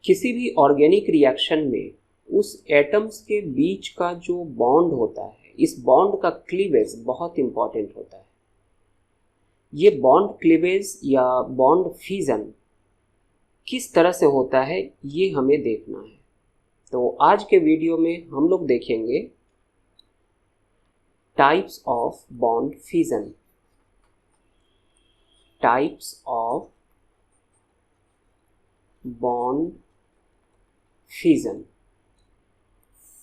किसी भी organic reaction में उस एटम्स के बीच का जो बॉन्ड होता है, इस बॉन्ड का क्लीवेज बहुत इंपॉर्टेंट होता है। ये बॉन्ड क्लीवेज या बॉन्ड फ्यूजन किस तरह से होता है ये हमें देखना है। तो आज के वीडियो में हम लोग देखेंगे types of bond fusion. Types of bond fusion.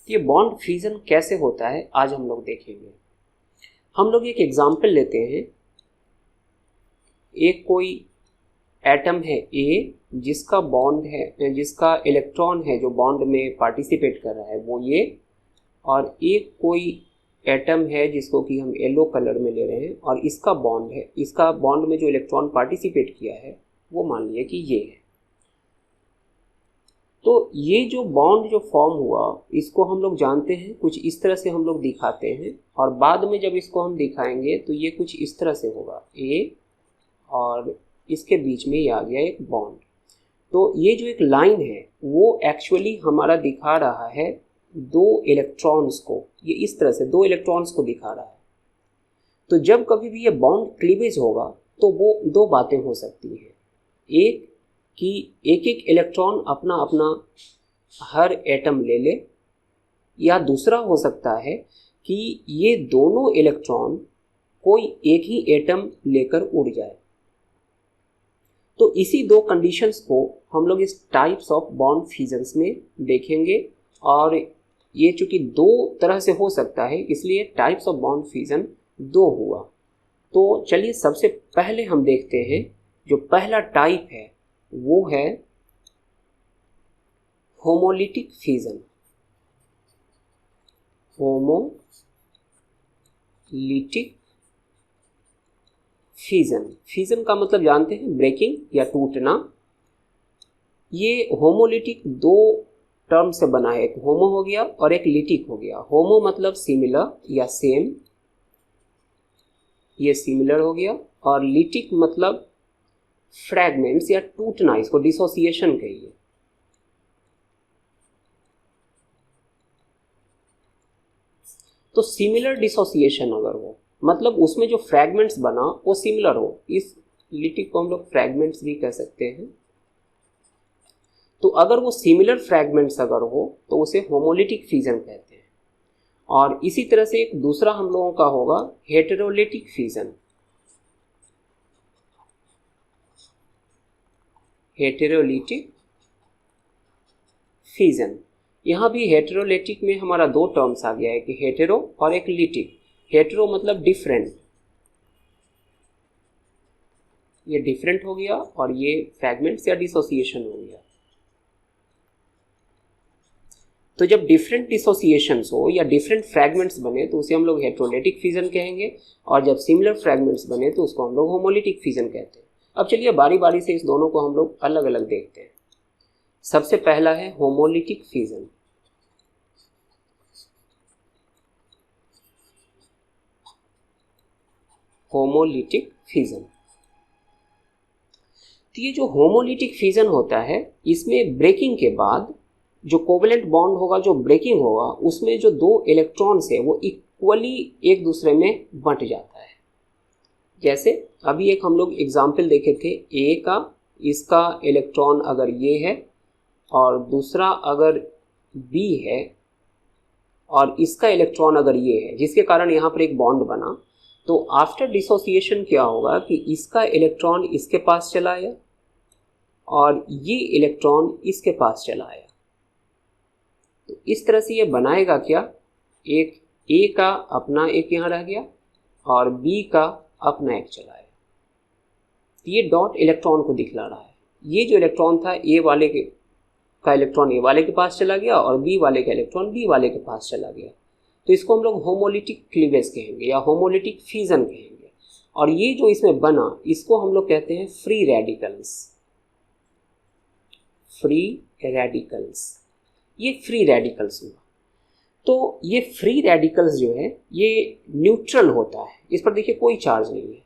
ये बॉन्ड फ्यूजन कैसे होता है आज हम लोग देखेंगे। हम लोग एक एग्जांपल लेते हैं। एक कोई एटम है A जिसका बॉन्ड है, जिसका इलेक्ट्रॉन है जो बॉन्ड में पार्टिसिपेट कर रहा है वो ये, और एक कोई एटम है जिसको कि हम येलो कलर में ले रहे हैं और इसका बॉन्ड है, इसका बॉन्ड में जो इलेक्ट्रॉन पार्टिसिपेट किया है वो मान लिया कि ये है। तो ये जो बॉन्ड जो फॉर्म हुआ इसको हम लोग जानते हैं कुछ इस तरह से हम लोग दिखाते हैं, और बाद में जब इसको हम दिखाएंगे तो ये कुछ इस तरह से होगा A और इसके बीच में ये आ गया एक बॉन्ड। तो ये जो एक लाइन है वो एक्चुअली हमारा दिखा रहा है दो इलेक्ट्रॉन्स को, ये इस तरह से दो इलेक्ट्रॉन्स को दिखा रहा है। तो जब कभी भी ये बॉन्ड क्लीवेज होगा तो वो दो बातें हो सकती हैं। एक कि एक एक इलेक्ट्रॉन अपना अपना हर एटम ले ले, या दूसरा हो सकता है कि ये दोनों इलेक्ट्रॉन कोई एक ही एटम लेकर उड़ जाए। तो इसी दो कंडीशंस को हम लोग इस टाइप्स ऑफ बॉन्ड फ्यूजन्स में देखेंगे, और ये चूंकि दो तरह से हो सकता है इसलिए टाइप्स ऑफ बॉन्ड फ्यूजन दो हुआ। तो चलिए सबसे पहले हम देखते हैं जो पहला टाइप है वो है homolytic fusion. Homolytic fusion. Fusion का मतलब जानते हैं ब्रेकिंग या टूटना। ये होमोलिटिक दो टर्म से बना है, एक होमो हो गया और एक लिटिक हो गया। होमो मतलब सिमिलर या सेम, ये सिमिलर हो गया, और लिटिक मतलब फ्रैगमेंट्स या टूटना, इसको डिसोसिएशन कहिए। तो सिमिलर डिसोसिएशन अगर हो मतलब उसमें जो फ्रैगमेंट्स बना वो सिमिलर हो, इस लिटिक को हम लोग फ्रैगमेंट्स भी कह सकते हैं। तो अगर वो सिमिलर फ्रैगमेंट्स अगर हो तो उसे होमोलिटिक फ्यूजन कहते हैं। और इसी तरह से एक दूसरा हम लोगों का होगा हेटेरोलिटिक फ्यूजन। Heterolytic fusion. यहाँ भी हेटेरोलिटिक में हमारा दो टर्म्स आ गया है कि हेटेरो और एक लिटिक। हेटेरो मतलब डिफरेंट, ये डिफरेंट हो गया, और ये फ्रैगमेंट्स या डिसोसिएशन हो गया। तो जब डिफरेंट डिसोसिएशंस हो या डिफरेंट फ्रैगमेंट्स बने तो उसे हम लोग हेटेरोलिटिक फ्यूजन कहेंगे, और जब सिमिलर फ्रैगमेंट्स बने तो उसको हम लोग होमोलिटिक फ्यूजन कहते हैं। अब चलिए बारी बारी से इस दोनों को हम लोग अलग अलग देखते हैं। सबसे पहला है होमोलिटिक फ्यूजन। Homolytic fusion. तो ये जो होमोलिटिक फ्यूजन होता है इसमें ब्रेकिंग के बाद जो कोवेलेंट बॉन्ड होगा, जो ब्रेकिंग होगा, उसमें जो दो इलेक्ट्रॉन्स है वो इक्वली एक दूसरे में बंट जाता है। जैसे अभी एक हम लोग एग्जाम्पल देखे थे A का, इसका इलेक्ट्रॉन अगर ये है और दूसरा अगर B है और इसका इलेक्ट्रॉन अगर ये है, जिसके कारण यहाँ पर एक बॉन्ड बना, तो आफ्टर डिसोसिएशन क्या होगा कि इसका इलेक्ट्रॉन इसके पास चला आया और ये इलेक्ट्रॉन इसके पास चला आया। तो इस तरह से ये बनाएगा क्या, एक A का अपना एक यहाँ रह गया और B का अपना एक चला आया। ये डॉट इलेक्ट्रॉन को दिखला रहा है। ये जो इलेक्ट्रॉन था A वाले का इलेक्ट्रॉन A वाले के पास चला गया और B वाले का इलेक्ट्रॉन B वाले के पास चला गया। तो इसको हम लोग होमोलिटिक क्लीवेज कहेंगे या होमोलिटिक फ्यूजन कहेंगे। और ये जो इसमें बना इसको हम लोग कहते हैं फ्री रेडिकल्स। फ्री रेडिकल्स, ये फ्री रेडिकल्स हुआ। तो ये फ्री रेडिकल्स जो है ये न्यूट्रल होता है, इस पर देखिए कोई चार्ज नहीं है,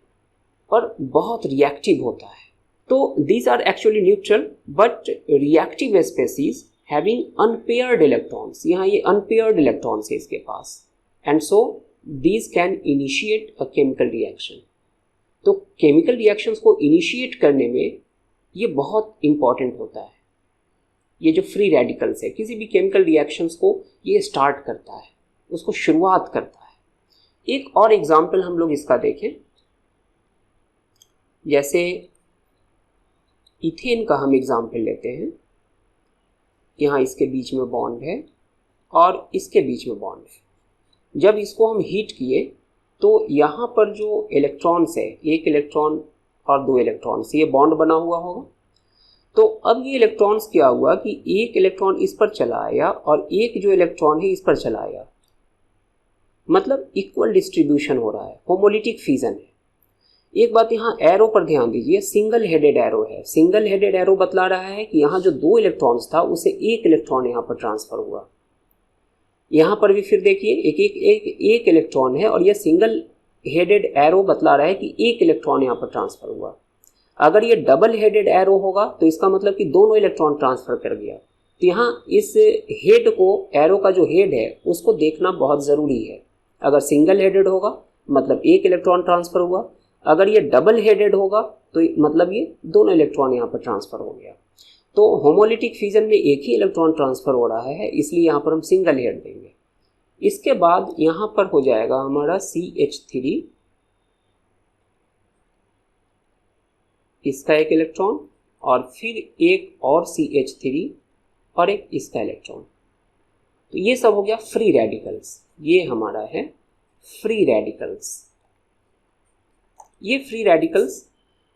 पर बहुत रिएक्टिव होता है। तो these are actually neutral but reactive species having unpaired electrons, यहाँ ये unpaired electrons है इसके पास, and so these can initiate a chemical reaction. तो chemical reactions को initiate करने में ये बहुत important होता है. ये जो फ्री रेडिकल्स है किसी भी केमिकल रिएक्शंस को ये स्टार्ट करता है, उसको शुरुआत करता है. एक और एग्जांपल हम लोग इसका देखें, जैसे इथेन का हम एग्जांपल लेते हैं. यहाँ इसके बीच में बॉन्ड है और इसके बीच में बॉन्ड है. जब इसको हम हीट किए तो यहाँ पर जो इलेक्ट्रॉन्स है, एक इलेक्ट्रॉन और दो इलेक्ट्रॉन्स, ये बॉन्ड बना हुआ होगा. तो अब ये इलेक्ट्रॉन्स क्या हुआ कि एक इलेक्ट्रॉन इस पर चला आया और एक जो इलेक्ट्रॉन है इस पर चला आया, मतलब इक्वल डिस्ट्रीब्यूशन हो रहा है, होमोलिटिक फिजन है. एक बात यहाँ एरो पर ध्यान दीजिए, सिंगल हेडेड एरो है. सिंगल हेडेड एरो बतला रहा है कि यहाँ जो दो इलेक्ट्रॉन्स था उसे एक इलेक्ट्रॉन यहाँ पर ट्रांसफर हुआ. यहाँ पर भी फिर देखिए एक इलेक्ट्रॉन है और यह सिंगल हेडेड एरो बतला रहा है कि एक इलेक्ट्रॉन यहाँ पर ट्रांसफर हुआ. अगर ये डबल हेडेड एरो होगा तो इसका मतलब कि दोनों इलेक्ट्रॉन ट्रांसफर कर गया. तो यहाँ इस हेड को, एरो का जो हेड है उसको देखना बहुत ज़रूरी है. अगर सिंगल हेडेड होगा मतलब एक इलेक्ट्रॉन ट्रांसफ़र हुआ, अगर ये डबल हेडेड होगा तो मतलब ये दोनों इलेक्ट्रॉन यहाँ पर ट्रांसफ़र हो गया. तो होमोलिटिक फिजन में एक ही इलेक्ट्रॉन ट्रांसफ़र हो रहा है, इसलिए यहाँ पर हम सिंगल हेड देंगे. इसके बाद यहाँ पर हो जाएगा हमारा CH3, इसका एक इलेक्ट्रॉन और फिर एक और CH3 और एक इसका इलेक्ट्रॉन. तो ये सब हो गया फ्री रेडिकल्स. ये हमारा है फ्री रेडिकल्स. ये फ्री रेडिकल्स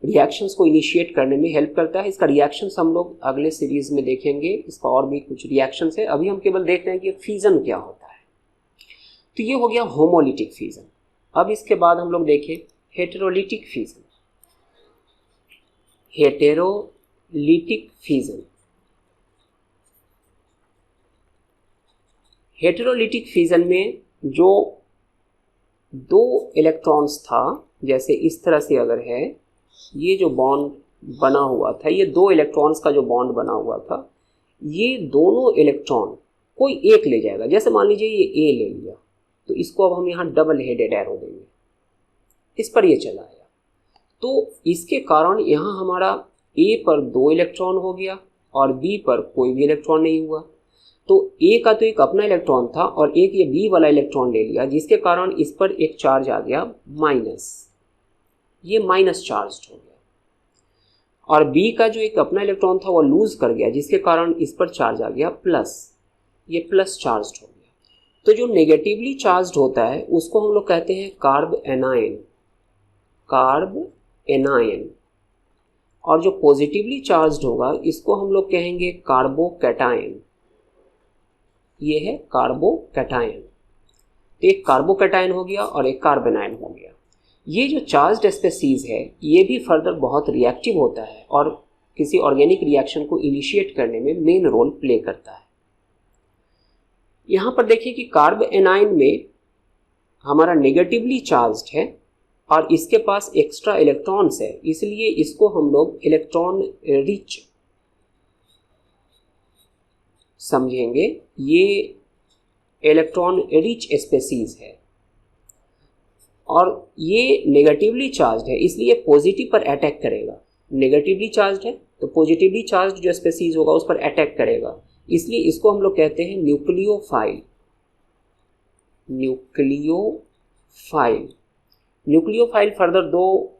रिएक्शंस को इनिशिएट करने में हेल्प करता है. इसका रिएक्शंस हम लोग अगले सीरीज में देखेंगे. इसका और भी कुछ रिएक्शंस है, अभी हम केवल देख रहे हैं कि फ्यूजन क्या होता है. तो ये हो गया होमोलिटिक फ्यूजन. अब इसके बाद हम लोग देखें heterolytic fusion. Heterolytic fusion. Heterolytic fusion में जो दो इलेक्ट्रॉन्स था, जैसे इस तरह से अगर है, ये जो बॉन्ड बना हुआ था, ये दो इलेक्ट्रॉन्स का जो बॉन्ड बना हुआ था, ये दोनों इलेक्ट्रॉन कोई एक ले जाएगा. जैसे मान लीजिए ये ए ले लिया, तो इसको अब हम यहाँ डबल हेडेड एरो देंगे, इस पर ये चला आया. तो इसके कारण यहाँ हमारा ए पर दो इलेक्ट्रॉन हो गया और बी पर कोई भी इलेक्ट्रॉन नहीं हुआ. तो ए का तो एक अपना इलेक्ट्रॉन था और एक ये बी वाला इलेक्ट्रॉन ले लिया, जिसके कारण इस पर एक चार्ज आ गया माइनस. ये माइनस चार्ज हो गया. और बी का जो एक अपना इलेक्ट्रॉन था वो लूज कर गया, जिसके कारण इस पर चार्ज आ गया प्लस. ये प्लस चार्ज हो गया. तो जो नेगेटिवली चार्ज होता है उसको हम लोग कहते हैं कार्ब एनायन. Carb anion. और जो पॉजिटिवली चार्ज होगा इसको हम लोग कहेंगे कार्बोकैटायन. ये है कार्बोकैटायन. एक कार्बोकैटायन हो गया और एक कार्बेनायन हो गया. ये जो चार्ज्ड स्पेसीज है ये भी फर्दर बहुत रिएक्टिव होता है और किसी ऑर्गेनिक रिएक्शन को इनिशिएट करने में मेन रोल प्ले करता है. यहाँ पर देखिए कि कार्ब एनायन में हमारा नेगेटिवली चार्ज्ड है और इसके पास एक्स्ट्रा इलेक्ट्रॉन्स है, इसलिए इसको हम लोग इलेक्ट्रॉन रिच समझेंगे. ये इलेक्ट्रॉन रिच स्पेसीज है और ये नेगेटिवली चार्ज्ड है, इसलिए पॉजिटिव पर अटैक करेगा. नेगेटिवली चार्ज्ड है तो पॉजिटिवली चार्ज्ड जो स्पेसीज होगा उस पर अटैक करेगा, इसलिए इसको हम लोग कहते हैं न्यूक्लियोफाइल. न्यूक्लियोफाइल. न्यूक्लियोफाइल फर्दर दो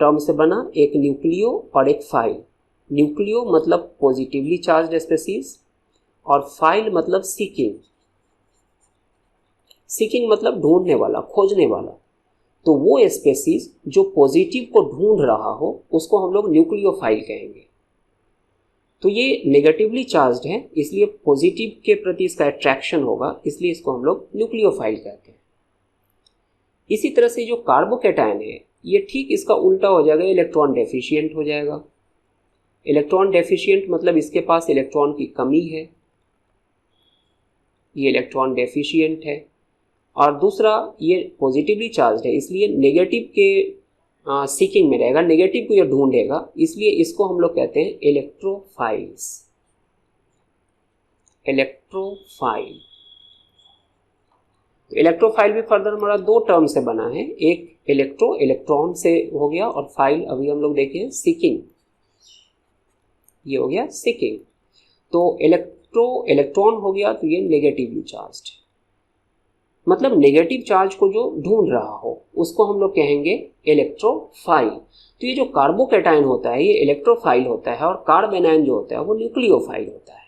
टर्म से बना, एक न्यूक्लियो और एक फाइल. न्यूक्लियो मतलब पॉजिटिवली चार्ज्ड स्पेसीज और फाइल मतलब सीकिंग. सीकिंग मतलब ढूंढने वाला, खोजने वाला. तो वो स्पेसीज जो पॉजिटिव को ढूंढ रहा हो उसको हम लोग न्यूक्लियोफाइल कहेंगे. तो ये नेगेटिवली चार्ज्ड है, इसलिए पॉजिटिव के प्रति इसका अट्रैक्शन होगा, इसलिए इसको हम लोग न्यूक्लियोफाइल कहते हैं. इसी तरह से जो कार्बोकैटायन है ये ठीक इसका उल्टा हो जाएगा, इलेक्ट्रॉन डेफिशिएंट हो जाएगा. इलेक्ट्रॉन डेफिशिएंट मतलब इसके पास इलेक्ट्रॉन की कमी है, ये इलेक्ट्रॉन डेफिशिएंट है. और दूसरा ये पॉजिटिवली चार्ज्ड है, इसलिए नेगेटिव के सीकिंग में रहेगा, नेगेटिव को ये ढूंढेगा, इसलिए इसको हम लोग कहते हैं इलेक्ट्रोफाइल्स। इलेक्ट्रोफाइल, तो इलेक्ट्रोफाइल भी फर्दर हमारा दो टर्म से बना है, एक इलेक्ट्रॉन से हो गया, और फाइल अभी हम लोग देखें सीकिंग, ये हो गया सीकिंग। तो इलेक्ट्रॉन हो गया तो ये नेगेटिवली चार्ज्ड, मतलब नेगेटिव चार्ज को जो ढूंढ रहा हो उसको हम लोग कहेंगे इलेक्ट्रोफाइल। तो ये जो कार्बोकैटायन होता है ये इलेक्ट्रोफाइल होता है, और कार्बेनायन जो होता है वो न्यूक्लियोफाइल होता है।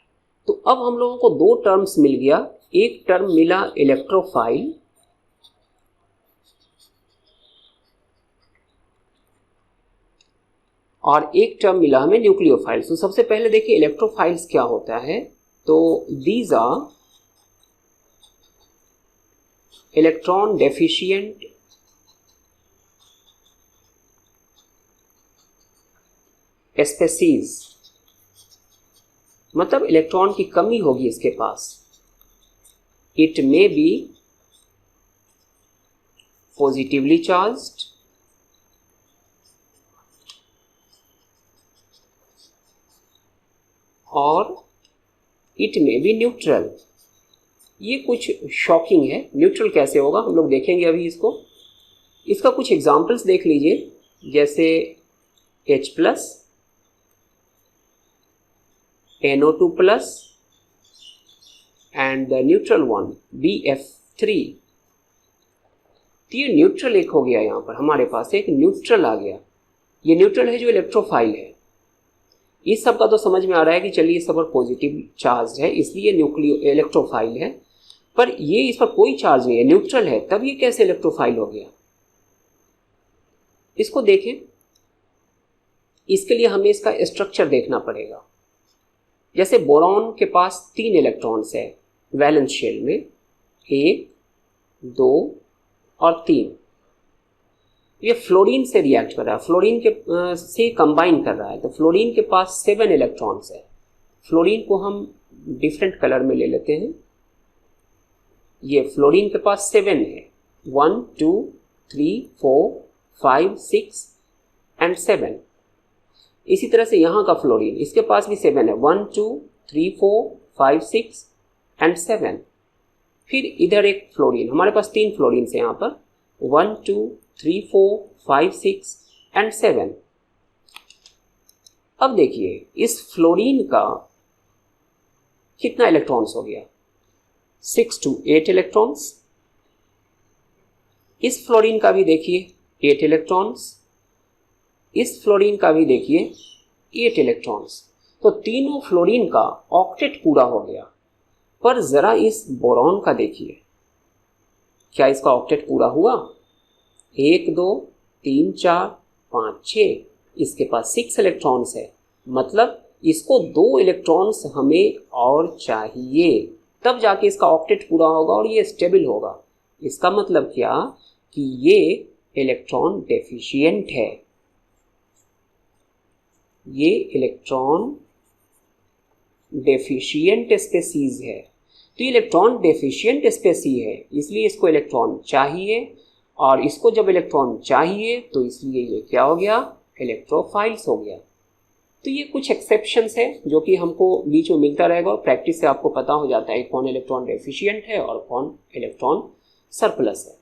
तो अब हम लोगों को दो टर्म्स मिल गया, एक टर्म मिला इलेक्ट्रोफाइल, और एक टर्म मिला हमें न्यूक्लियोफाइल्स। तो सबसे पहले देखिए इलेक्ट्रोफाइल्स क्या होता है। तो these are electron deficient species, मतलब इलेक्ट्रॉन की कमी होगी इसके पास। It may be positively charged और इट मे बी न्यूट्रल। ये कुछ शॉकिंग है, न्यूट्रल कैसे होगा हम लोग देखेंगे अभी इसको। इसका कुछ एग्जांपल्स देख लीजिए, जैसे H+, NO2+ and the neutral one BF3। तो ये न्यूट्रल एक हो गया, यहाँ पर हमारे पास एक न्यूट्रल आ गया। ये न्यूट्रल है जो इलेक्ट्रोफाइल है। इस सब का तो समझ में आ रहा है कि चलिए इस सब पर पॉजिटिव चार्ज है इसलिए इलेक्ट्रोफाइल है, पर ये इस पर कोई चार्ज नहीं है, न्यूट्रल है, तब ये कैसे इलेक्ट्रोफाइल हो गया। इसको देखें, इसके लिए हमें इसका स्ट्रक्चर देखना पड़ेगा। जैसे बोरॉन के पास 3 इलेक्ट्रॉन्स है वैलेंस शेल में, 1, 2 और 3। ये फ्लोरीन से रिएक्ट कर रहा है, फ्लोरीन के से कंबाइन कर रहा है, तो फ्लोरीन के पास 7 इलेक्ट्रॉन्स है। फ्लोरीन को हम डिफरेंट कलर में ले लेते हैं। ये फ्लोरीन के पास 7 है, 1 2 3 4 5 6 एंड 7। इसी तरह से यहाँ का फ्लोरीन, इसके पास भी 7 है, 1 2 3 4 5 6 एंड 7। फिर इधर एक फ्लोरीन, हमारे पास 3 फ्लोरीन है यहाँ पर, 1 2 3 4 5 6 एंड 7। अब देखिए इस फ्लोरीन का कितना इलेक्ट्रॉन्स हो गया, 6 to 8 इलेक्ट्रॉन्स। इस फ्लोरीन का भी देखिए 8 इलेक्ट्रॉन्स, इस फ्लोरीन का भी देखिए 8 इलेक्ट्रॉन्स। तो तीनों फ्लोरीन का ऑक्टेट पूरा हो गया। पर जरा इस बोरॉन का देखिए, क्या इसका ऑक्टेट पूरा हुआ? 1 2 3 4 5 6, इसके पास 6 इलेक्ट्रॉन्स है, मतलब इसको 2 इलेक्ट्रॉन्स हमें और चाहिए, तब जाके इसका ऑक्टेट पूरा होगा और ये स्टेबल होगा। इसका मतलब क्या कि ये इलेक्ट्रॉन डेफिशिएंट है, ये इलेक्ट्रॉन डेफिशिएंट स्पेसीज है। तो ये इलेक्ट्रॉन डेफिशिएंट स्पेसी है, इसलिए इसको इलेक्ट्रॉन चाहिए, और इसको जब इलेक्ट्रॉन चाहिए तो इसलिए ये क्या हो गया, इलेक्ट्रोफाइल्स हो गया। तो ये कुछ एक्सेप्शंस है जो कि हमको बीच में मिलता रहेगा, और प्रैक्टिस से आपको पता हो जाता है कौन इलेक्ट्रॉन डेफिशिएंट है और कौन इलेक्ट्रॉन सरप्लस है।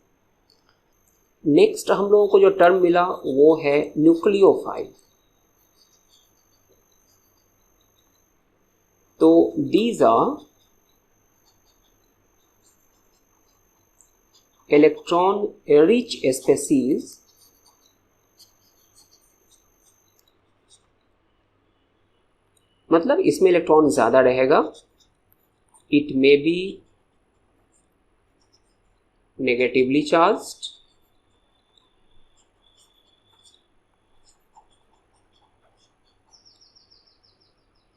नेक्स्ट हम लोगों को जो टर्म मिला वो है न्यूक्लियोफाइल। तो these are electron rich species मतलब इसमें इलेक्ट्रॉन ज्यादा रहेगा। It may be negatively charged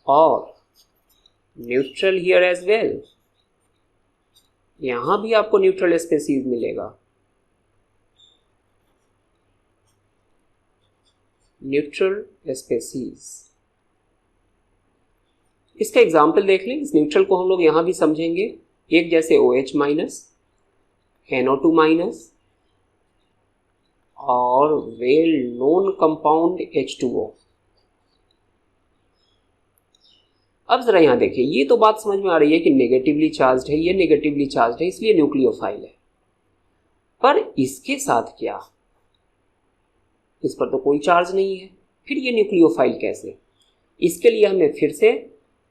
और न्यूट्रल हियर एज वेल। यहां भी आपको न्यूट्रल स्पेसीज मिलेगा, न्यूट्रल स्पेसीज। इसका एग्जाम्पल देख लें, इस न्यूट्रल को हम लोग यहां भी समझेंगे। एक जैसे OH-, NO2- और वेल नोन कंपाउंड H2O। अब जरा यहाँ देखिए, ये तो बात समझ में आ रही है कि नेगेटिवली चार्ज्ड है, ये नेगेटिवली चार्ज्ड है, इसलिए न्यूक्लियोफाइल है। पर इसके साथ क्या, इस पर तो कोई चार्ज नहीं है, फिर ये न्यूक्लियोफाइल कैसे? इसके लिए हमें फिर से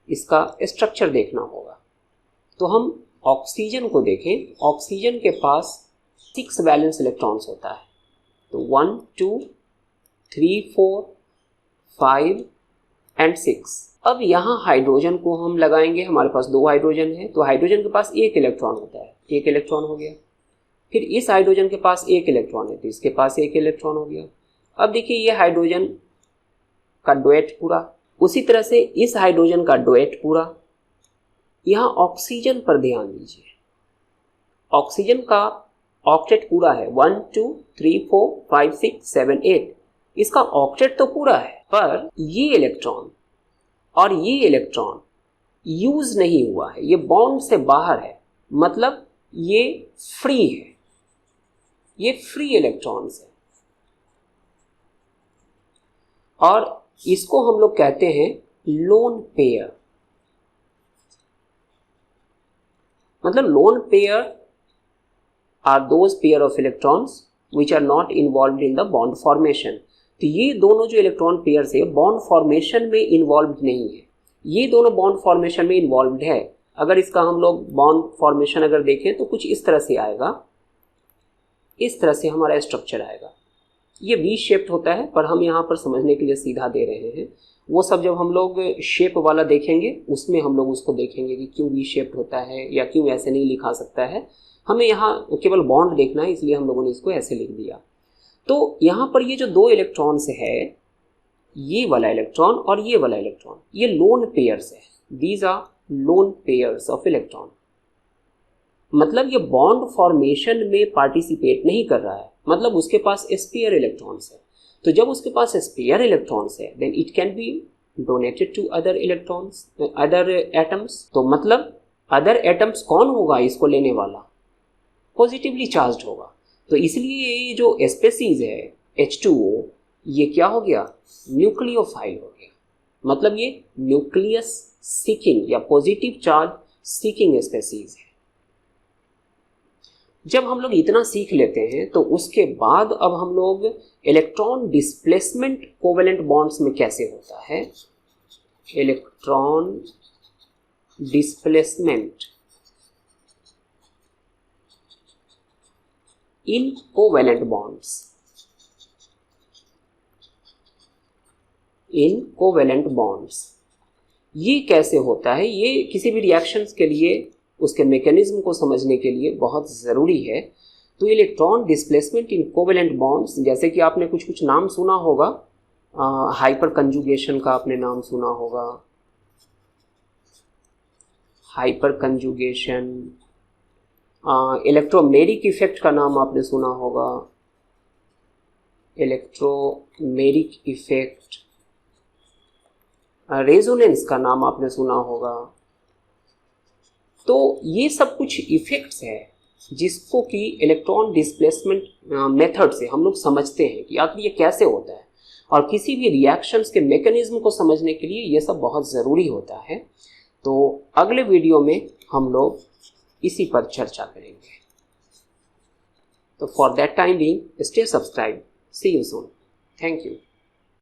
इसका स्ट्रक्चर देखना होगा। तो हम ऑक्सीजन को देखें, ऑक्सीजन के पास 6 वैलेंस इलेक्ट्रॉन्स होता है। तो 1 2 3 4 5 एंड 6। अब यहाँ हाइड्रोजन को हम लगाएंगे, हमारे पास 2 हाइड्रोजन है, तो हाइड्रोजन के पास 1 इलेक्ट्रॉन होता है, 1 इलेक्ट्रॉन हो गया। फिर इस हाइड्रोजन के पास 1 इलेक्ट्रॉन है, तो इसके पास 1 इलेक्ट्रॉन हो गया। अब देखिए ये हाइड्रोजन का डुएट पूरा, उसी तरह से इस हाइड्रोजन का डुएट पूरा। यहाँ ऑक्सीजन पर ध्यान दीजिए, ऑक्सीजन का ऑक्टेट पूरा है, 1 2 3 4 5 6 7 8, इसका ऑक्टेट तो पूरा है, पर ये इलेक्ट्रॉन और ये इलेक्ट्रॉन यूज नहीं हुआ है, ये बॉन्ड से बाहर है, मतलब ये फ्री है, ये फ्री इलेक्ट्रॉन्स है। और इसको हम लोग कहते हैं लोन पेयर। मतलब lone pair are those pair of electrons which are not involve in the bond formation. तो ये दोनों जो इलेक्ट्रॉन पेयर्स है बॉन्ड फॉर्मेशन में इन्वॉल्व नहीं है, ये दोनों बॉन्ड फॉर्मेशन में इन्वॉल्व है। अगर इसका हम लोग बॉन्ड फॉर्मेशन अगर देखें तो कुछ इस तरह से आएगा, इस तरह से हमारा स्ट्रक्चर आएगा। ये वी शेप्ड होता है, पर हम यहाँ पर समझने के लिए सीधा दे रहे हैं। वो सब जब हम लोग शेप वाला देखेंगे उसमें हम लोग उसको देखेंगे कि क्यों वी शेप्ड होता है या क्यों ऐसे नहीं लिखा सकता है। हमें यहाँ केवल बॉन्ड देखना है, इसलिए हम लोगों ने इसको ऐसे लिख दिया। तो यहाँ पर ये जो 2 इलेक्ट्रॉन्स है, ये वाला इलेक्ट्रॉन और ये वाला इलेक्ट्रॉन, ये लोन पेयर्स है। These are lone pairs of electron. मतलब ये बॉन्ड फॉर्मेशन में पार्टिसिपेट नहीं कर रहा है, मतलब उसके पास स्पेयर इलेक्ट्रॉन्स है। तो जब उसके पास स्पेयर इलेक्ट्रॉन्स है, then it can be donated to other electrons, other atoms. तो मतलब अदर एटम्स कौन होगा इसको लेने वाला? पॉजिटिवली चार्ज्ड होगा। तो इसलिए ये जो स्पेसीज है H2O, ये क्या हो गया? न्यूक्लियोफाइल हो गया। मतलब ये न्यूक्लियस सीकिंग या पॉजिटिव चार्ज सीकिंग स्पेसीज है। जब हम लोग इतना सीख लेते हैं तो उसके बाद अब हम लोग इलेक्ट्रॉन डिस्प्लेसमेंट कोवेलेंट बॉन्ड्स में कैसे होता है, electron displacement in covalent bonds, in covalent bonds ये कैसे होता है, ये किसी भी रिएक्शंस के लिए उसके मैकेनिज्म को समझने के लिए बहुत ज़रूरी है। तो electron displacement in covalent bonds, जैसे कि आपने कुछ कुछ नाम सुना होगा, हाइपर कंजुगेशन का आपने नाम सुना होगा, हाइपर कंजुगेशन, इलेक्ट्रोमेरिक इफेक्ट का नाम आपने सुना होगा, इलेक्ट्रोमेरिक इफेक्ट, रेजोनेंस का नाम आपने सुना होगा। तो ये सब कुछ इफेक्ट्स है जिसको कि इलेक्ट्रॉन डिस्प्लेसमेंट मेथड से हम लोग समझते हैं कि आखिर ये कैसे होता है। और किसी भी रिएक्शंस के मैकेनिज्म को समझने के लिए ये सब बहुत ज़रूरी होता है। तो अगले वीडियो में हम लोग इसी पर चर्चा करेंगे। तो for that time being stay subscribe, see you soon, thank you.